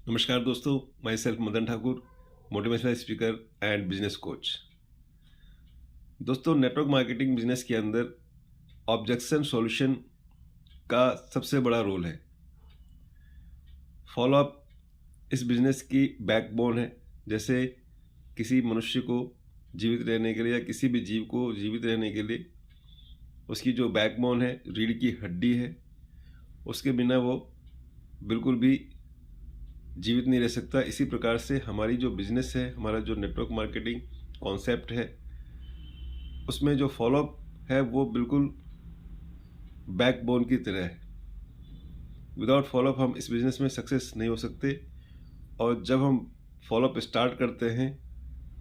नमस्कार दोस्तों, my self Madan Thakur, motivational speaker and business coach. दोस्तों, नेटवर्क मार्केटिंग बिजनेस के अंदर ऑब्जेक्शन सॉल्यूशन का सबसे बड़ा रोल है। फॉलो अप इस बिजनेस की बैकबोन है। जैसे किसी मनुष्य को जीवित रहने के लिए या किसी भी जीव को जीवित रहने के लिए उसकी जो बैकबोन है, रीढ़ की हड्डी है, उसके बिना वो बिल्कुल भी जीवित नहीं रह सकता। इसी प्रकार से हमारी जो बिजनेस है, हमारा जो नेटवर्क मार्केटिंग कॉन्सेप्ट है, उसमें जो फॉलोअप है वो बिल्कुल बैकबोन की तरह है। विदाउट फॉलोअप हम इस बिज़नेस में सक्सेस नहीं हो सकते। और जब हम फॉलोअप स्टार्ट करते हैं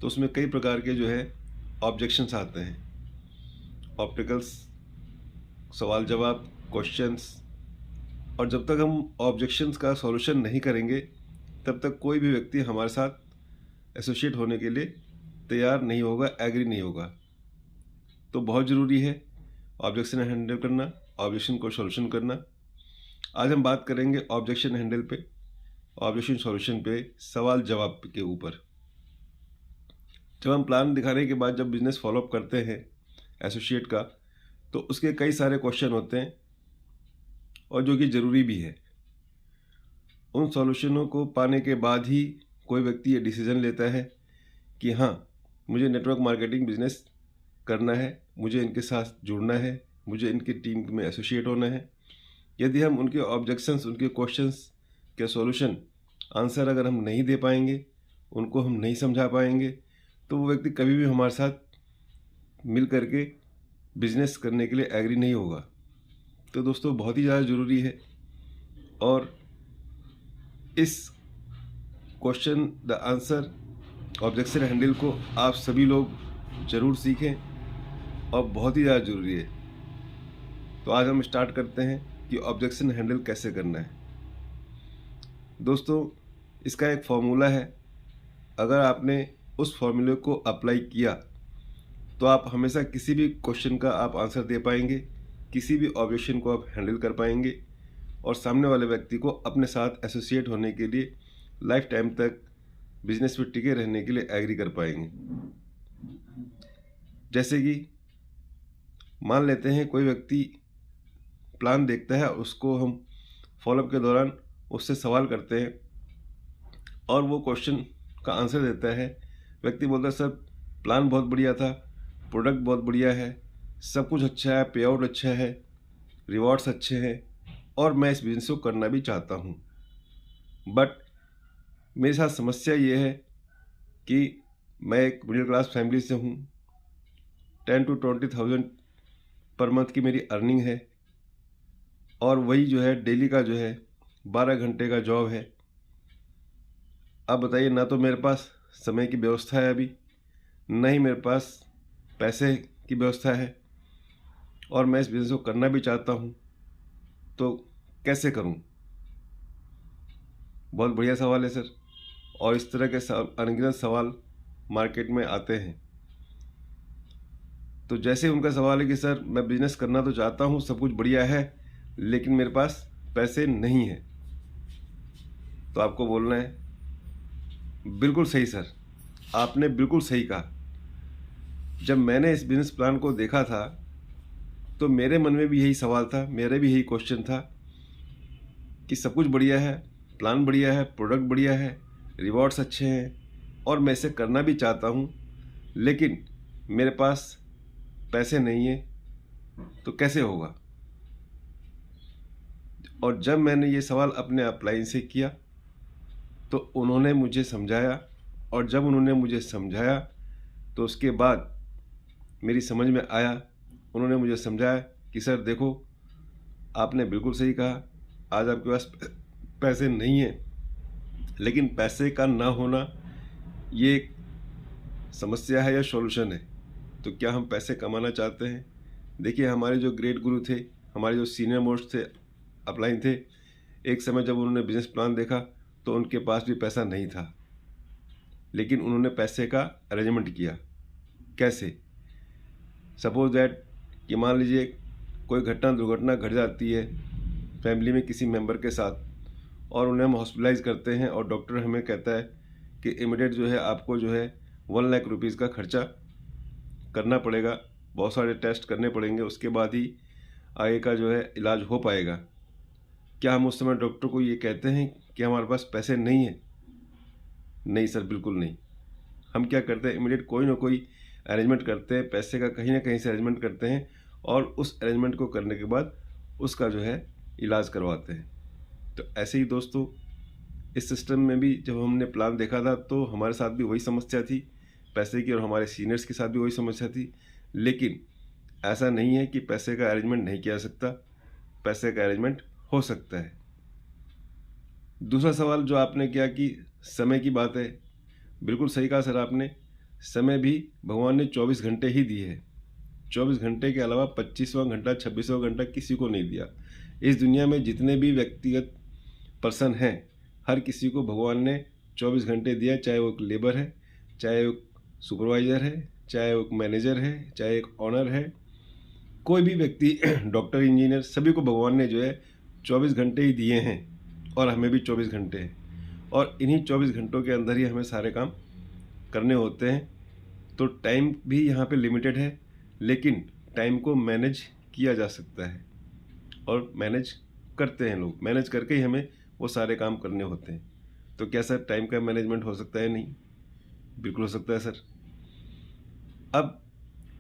तो उसमें कई प्रकार के जो है ऑब्जेक्शंस आते हैं, ऑब्स्टिकल्स, सवाल जवाब, क्वेश्चंस। और जब तक हम ऑब्जेक्शंस का सॉल्यूशन नहीं करेंगे तब तक कोई भी व्यक्ति हमारे साथ एसोसिएट होने के लिए तैयार नहीं होगा, एग्री नहीं होगा। तो बहुत ज़रूरी है ऑब्जेक्शन हैंडल करना, ऑब्जेक्शन को सॉल्यूशन करना। आज हम बात करेंगे ऑब्जेक्शन हैंडल पे, ऑब्जेक्शन सॉल्यूशन पे, सवाल जवाब के ऊपर। जब हम प्लान दिखाने के बाद जब बिजनेस फॉलोअप करते हैं एसोसिएट का, तो उसके कई सारे क्वेश्चन होते हैं और जो कि ज़रूरी भी है। उन सॉल्यूशनों को पाने के बाद ही कोई व्यक्ति ये डिसीज़न लेता है कि हाँ, मुझे नेटवर्क मार्केटिंग बिजनेस करना है, मुझे इनके साथ जुड़ना है, मुझे इनकी टीम में एसोसिएट होना है। यदि हम उनके ऑब्जेक्शंस, उनके क्वेश्चंस के सॉल्यूशन, आंसर अगर हम नहीं दे पाएंगे, उनको हम नहीं समझा पाएंगे, तो वो व्यक्ति कभी भी हमारे साथ मिल करके बिजनेस करने के लिए एग्री नहीं होगा। तो दोस्तों, बहुत ही ज़्यादा ज़रूरी है। और इस question the answer objection handle को आप सभी लोग ज़रूर सीखें और बहुत ही ज़्यादा ज़रूरी है। तो आज हम स्टार्ट करते हैं कि ऑब्जेक्शन हैंडल कैसे करना है। दोस्तों, इसका एक फॉर्मूला है। अगर आपने उस फॉर्मूले को अप्लाई किया तो आप हमेशा किसी भी क्वेश्चन का आप आंसर दे पाएंगे, किसी भी ऑब्जेक्शन को आप हैंडल कर पाएंगे और सामने वाले व्यक्ति को अपने साथ एसोसिएट होने के लिए, लाइफ टाइम तक बिजनेस में टिके रहने के लिए एग्री कर पाएंगे। जैसे कि मान लेते हैं कोई व्यक्ति प्लान देखता है, उसको हम फॉलोअप के दौरान उससे सवाल करते हैं और वो क्वेश्चन का आंसर देता है। व्यक्ति बोलता है, सर प्लान बहुत बढ़िया था, प्रोडक्ट बहुत बढ़िया है, सब कुछ अच्छा है, पे आउट अच्छा है, रिवॉर्ड्स अच्छे हैं और मैं इस बिजनेस को करना भी चाहता हूँ। बट मेरे साथ समस्या ये है कि मैं एक मिडिल क्लास फैमिली से हूँ, 10 to 20,000 पर मंथ की मेरी अर्निंग है और वही जो है डेली का जो है 12 घंटे का जॉब है। अब बताइए, ना तो मेरे पास समय की व्यवस्था है अभी, न ही मेरे पास पैसे की व्यवस्था है और मैं इस बिज़नेस को करना भी चाहता हूँ, तो कैसे करूँ? बहुत बढ़िया सवाल है सर। और इस तरह के अनगिनत सवाल मार्केट में आते हैं। तो जैसे उनका सवाल है कि सर मैं बिज़नेस करना तो चाहता हूँ, सब कुछ बढ़िया है, लेकिन मेरे पास पैसे नहीं हैं, तो आपको बोलना है, बिल्कुल सही सर, आपने बिल्कुल सही कहा। जब मैंने इस बिज़नेस प्लान को देखा था तो मेरे मन में भी यही सवाल था, मेरा भी यही क्वेश्चन था कि सब कुछ बढ़िया है, प्लान बढ़िया है, प्रोडक्ट बढ़िया है, रिवॉर्ड्स अच्छे हैं और मैं इसे करना भी चाहता हूँ, लेकिन मेरे पास पैसे नहीं है, तो कैसे होगा? और जब मैंने ये सवाल अपने अपलाइन से किया तो उन्होंने मुझे समझाया और जब उन्होंने मुझे समझाया तो उसके बाद मेरी समझ में आया। उन्होंने मुझे समझाया कि सर देखो, आपने बिल्कुल सही कहा, आज आपके पास पैसे नहीं हैं, लेकिन पैसे का ना होना ये एक समस्या है या सॉल्यूशन है? तो क्या हम पैसे कमाना चाहते हैं? देखिए, हमारे जो ग्रेट गुरु थे, हमारे जो सीनियर मोस्ट थे, अपलाइन थे, एक समय जब उन्होंने बिजनेस प्लान देखा तो उनके पास भी पैसा नहीं था, लेकिन उन्होंने पैसे का अरेंजमेंट किया। कैसे? सपोज दैट कि मान लीजिए कोई घटना दुर्घटना घट जाती है फैमिली में किसी मेंबर के साथ और उन्हें हम हॉस्पिटलाइज करते हैं और डॉक्टर हमें कहता है कि इमीडिएट जो है आपको जो है 1 लाख रुपीज़ का खर्चा करना पड़ेगा, बहुत सारे टेस्ट करने पड़ेंगे, उसके बाद ही आगे का जो है इलाज हो पाएगा। क्या हम उस समय डॉक्टर को ये कहते हैं कि हमारे पास पैसे नहीं हैं? नहीं सर, बिल्कुल नहीं। हम क्या करते हैं, इमीडिएट कोई ना कोई अरेंजमेंट करते हैं, पैसे का कहीं ना कहीं से अरेंजमेंट करते हैं और उस अरेंजमेंट को करने के बाद उसका जो है इलाज करवाते हैं। तो ऐसे ही दोस्तों, इस सिस्टम में भी जब हमने प्लान देखा था तो हमारे साथ भी वही समस्या थी पैसे की, और हमारे सीनियर्स के साथ भी वही समस्या थी। लेकिन ऐसा नहीं है कि पैसे का अरेंजमेंट नहीं किया जा सकता, पैसे का अरेंजमेंट हो सकता है। दूसरा सवाल जो आपने किया कि समय की बात है, बिल्कुल सही कहा सर आपने। समय भी भगवान ने 24 घंटे ही दिए है। 24 घंटे के अलावा 25वां घंटा 26वां घंटा किसी को नहीं दिया। इस दुनिया में जितने भी व्यक्तिगत पर्सन हैं, हर किसी को भगवान ने 24 घंटे दिया, चाहे वो एक लेबर है, चाहे वो सुपरवाइज़र है, चाहे वो एक मैनेजर है, चाहे एक ऑनर है, कोई भी व्यक्ति डॉक्टर, इंजीनियर, सभी को भगवान ने जो है 24 घंटे ही दिए हैं और हमें भी 24 घंटे हैं। और इन्हीं 24 घंटों के अंदर ही हमें सारे काम करने होते हैं। तो टाइम भी यहाँ पे लिमिटेड है, लेकिन टाइम को मैनेज किया जा सकता है और मैनेज करते हैं लोग। मैनेज करके ही हमें वो सारे काम करने होते हैं। तो क्या सर टाइम का मैनेजमेंट हो सकता है? नहीं, बिल्कुल हो सकता है सर। अब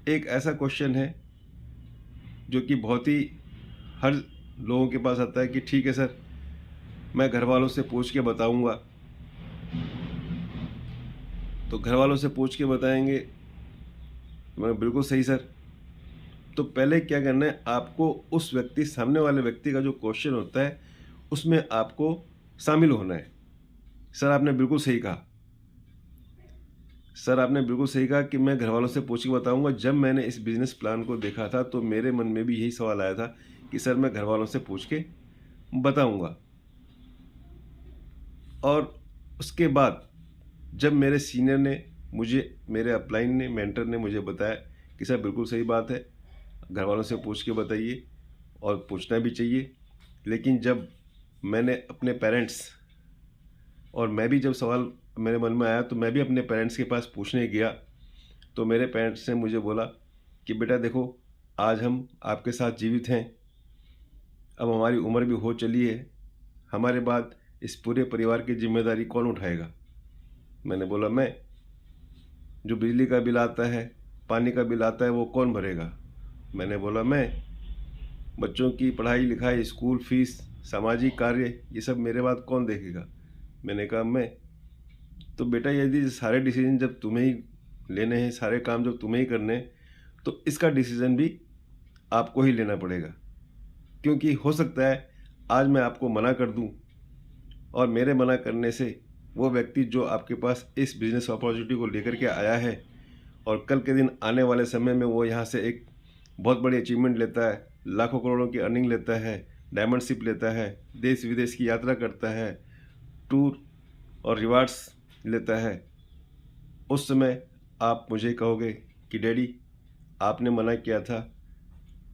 एक ऐसा क्वेश्चन है जो कि बहुत ही हर लोगों के पास आता है कि ठीक है सर, मैं घर वालों से पूछ के बताऊंगा। तो घर वालों से पूछ के बताएंगे, मैं बिल्कुल सही सर। तो पहले क्या करना है, आपको उस व्यक्ति, सामने वाले व्यक्ति का जो क्वेश्चन होता है उसमें आपको शामिल होना है। सर आपने बिल्कुल सही कहा, सर आपने बिल्कुल सही कहा कि मैं घर वालों से पूछ के बताऊंगा। जब मैंने इस बिज़नेस प्लान को देखा था तो मेरे मन में भी यही सवाल आया था कि सर मैं घर वालों से पूछ के बताऊंगा। और उसके बाद जब मेरे सीनियर ने मुझे, मेरे अपलाइन ने, मेंटर ने मुझे बताया कि सर बिल्कुल सही बात है, घर वालों से पूछ के बताइए, और पूछना भी चाहिए। लेकिन जब मैंने अपने पेरेंट्स, और मैं भी जब सवाल मेरे मन में आया तो मैं भी अपने पेरेंट्स के पास पूछने गया, तो मेरे पेरेंट्स ने मुझे बोला कि बेटा देखो, आज हम आपके साथ जीवित हैं, अब हमारी उम्र भी हो चली है, हमारे बाद इस पूरे परिवार की जिम्मेदारी कौन उठाएगा? मैंने बोला मैं। जो बिजली का बिल आता है, पानी का बिल आता है, वो कौन भरेगा? मैंने बोला मैं। बच्चों की पढ़ाई लिखाई, स्कूल फीस, सामाजिक कार्य, ये सब मेरे बाद कौन देखेगा? मैंने कहा मैं। तो बेटा यदि सारे डिसीजन जब तुम्हें ही लेने हैं, सारे काम जब तुम्हें ही करने हैं, तो इसका डिसीजन भी आपको ही लेना पड़ेगा। क्योंकि हो सकता है आज मैं आपको मना कर दूं और मेरे मना करने से वो व्यक्ति जो आपके पास इस बिज़नेस अपॉर्चुनिटी को लेकर के आया है, और कल के दिन आने वाले समय में वो यहाँ से एक बहुत बड़ी अचीवमेंट लेता है, लाखों करोड़ों की अर्निंग लेता है, डायमंड शिप लेता है, देश विदेश की यात्रा करता है, टूर और रिवार्ड्स लेता है, उस समय आप मुझे कहोगे कि डैडी आपने मना किया था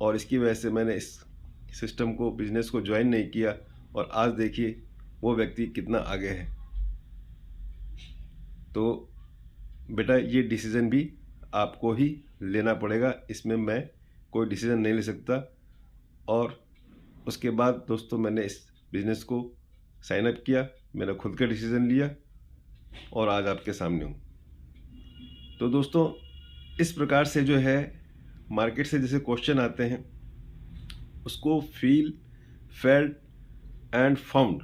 और इसकी वजह से मैंने इस सिस्टम को, बिजनेस को ज्वाइन नहीं किया, और आज देखिए वो व्यक्ति कितना आगे है। तो बेटा ये डिसीज़न भी आपको ही लेना पड़ेगा, इसमें मैं कोई डिसीज़न नहीं ले सकता। और उसके बाद दोस्तों मैंने इस बिज़नेस को साइन अप किया, मैंने खुद का डिसीज़न लिया और आज आपके सामने हूँ। तो दोस्तों इस प्रकार से जो है मार्केट से जैसे क्वेश्चन आते हैं, उसको फील, फेल्ट एंड फाउंड,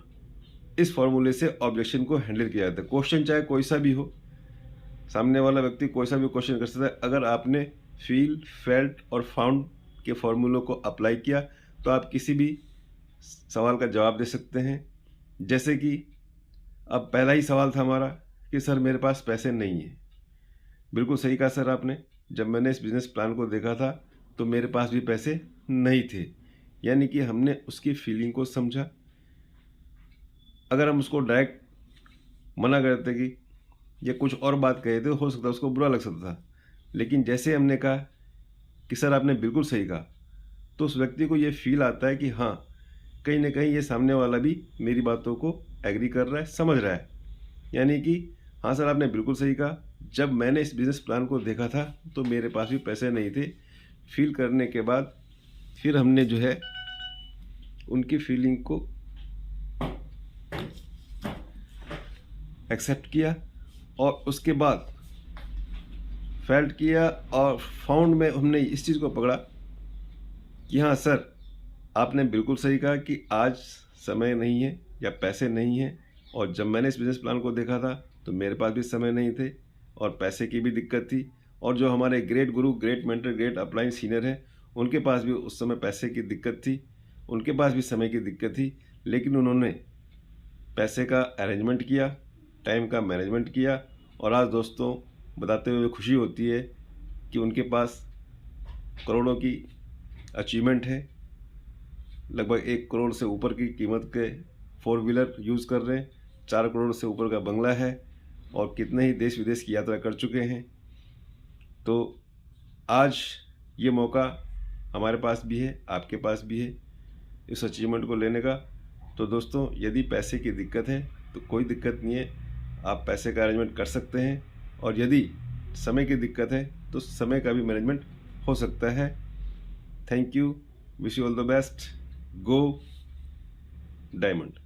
इस फॉर्मूले से ऑब्जेक्शन को हैंडल किया जाता है। क्वेश्चन चाहे कोई सा भी हो, सामने वाला व्यक्ति कोई सा भी क्वेश्चन कर सकता है। अगर आपने फील, फेल्ट और फाउंड के फॉर्मूलों को अप्लाई किया तो आप किसी भी सवाल का जवाब दे सकते हैं। जैसे कि अब पहला ही सवाल था हमारा कि सर मेरे पास पैसे नहीं है। बिल्कुल सही कहा सर आपने। जब मैंने इस बिज़नेस प्लान को देखा था तो मेरे पास भी पैसे नहीं थे, यानी कि हमने उसकी फीलिंग को समझा। अगर हम उसको डायरेक्ट मना करते कि या कुछ और बात कहे थे, हो सकता है उसको बुरा लग सकता था। लेकिन जैसे हमने कहा कि सर आपने बिल्कुल सही कहा, तो उस व्यक्ति को ये फील आता है कि हाँ, कहीं ना कहीं ये सामने वाला भी मेरी बातों को एग्री कर रहा है, समझ रहा है। यानी कि हाँ सर, आपने बिल्कुल सही कहा, जब मैंने इस बिज़नेस प्लान को देखा था तो मेरे पास भी पैसे नहीं थे। फील करने के बाद फिर हमने जो है उनकी फीलिंग को एक्सेप्ट किया और उसके बाद फेल्ट किया और फाउंड में हमने इस चीज़ को पकड़ा कि हाँ सर, आपने बिल्कुल सही कहा कि आज समय नहीं है या पैसे नहीं हैं। और जब मैंने इस बिज़नेस प्लान को देखा था तो मेरे पास भी समय नहीं थे और पैसे की भी दिक्कत थी। और जो हमारे ग्रेट गुरु, great mentor, great upline senior हैं, उनके पास भी उस समय पैसे की दिक्कत थी, उनके पास भी समय की दिक्कत थी, लेकिन उन्होंने पैसे का अरेंजमेंट किया, टाइम का मैनेजमेंट किया। और आज दोस्तों बताते हुए खुशी होती है कि उनके पास करोड़ों की अचीवमेंट है। लगभग 1 करोड़ से ऊपर की कीमत के 4 व्हीलर यूज़ कर रहे हैं, 4 करोड़ से ऊपर का बंगला है और कितने ही देश विदेश की यात्रा कर चुके हैं। तो आज ये मौका हमारे पास भी है, आपके पास भी है इस अचीवमेंट को लेने का। तो दोस्तों, यदि पैसे की दिक्कत है तो कोई दिक्कत नहीं है, आप पैसे का अरेंजमेंट कर सकते हैं। और यदि समय की दिक्कत है तो समय का भी मैनेजमेंट हो सकता है। Thank you, wish you all the best, go diamond.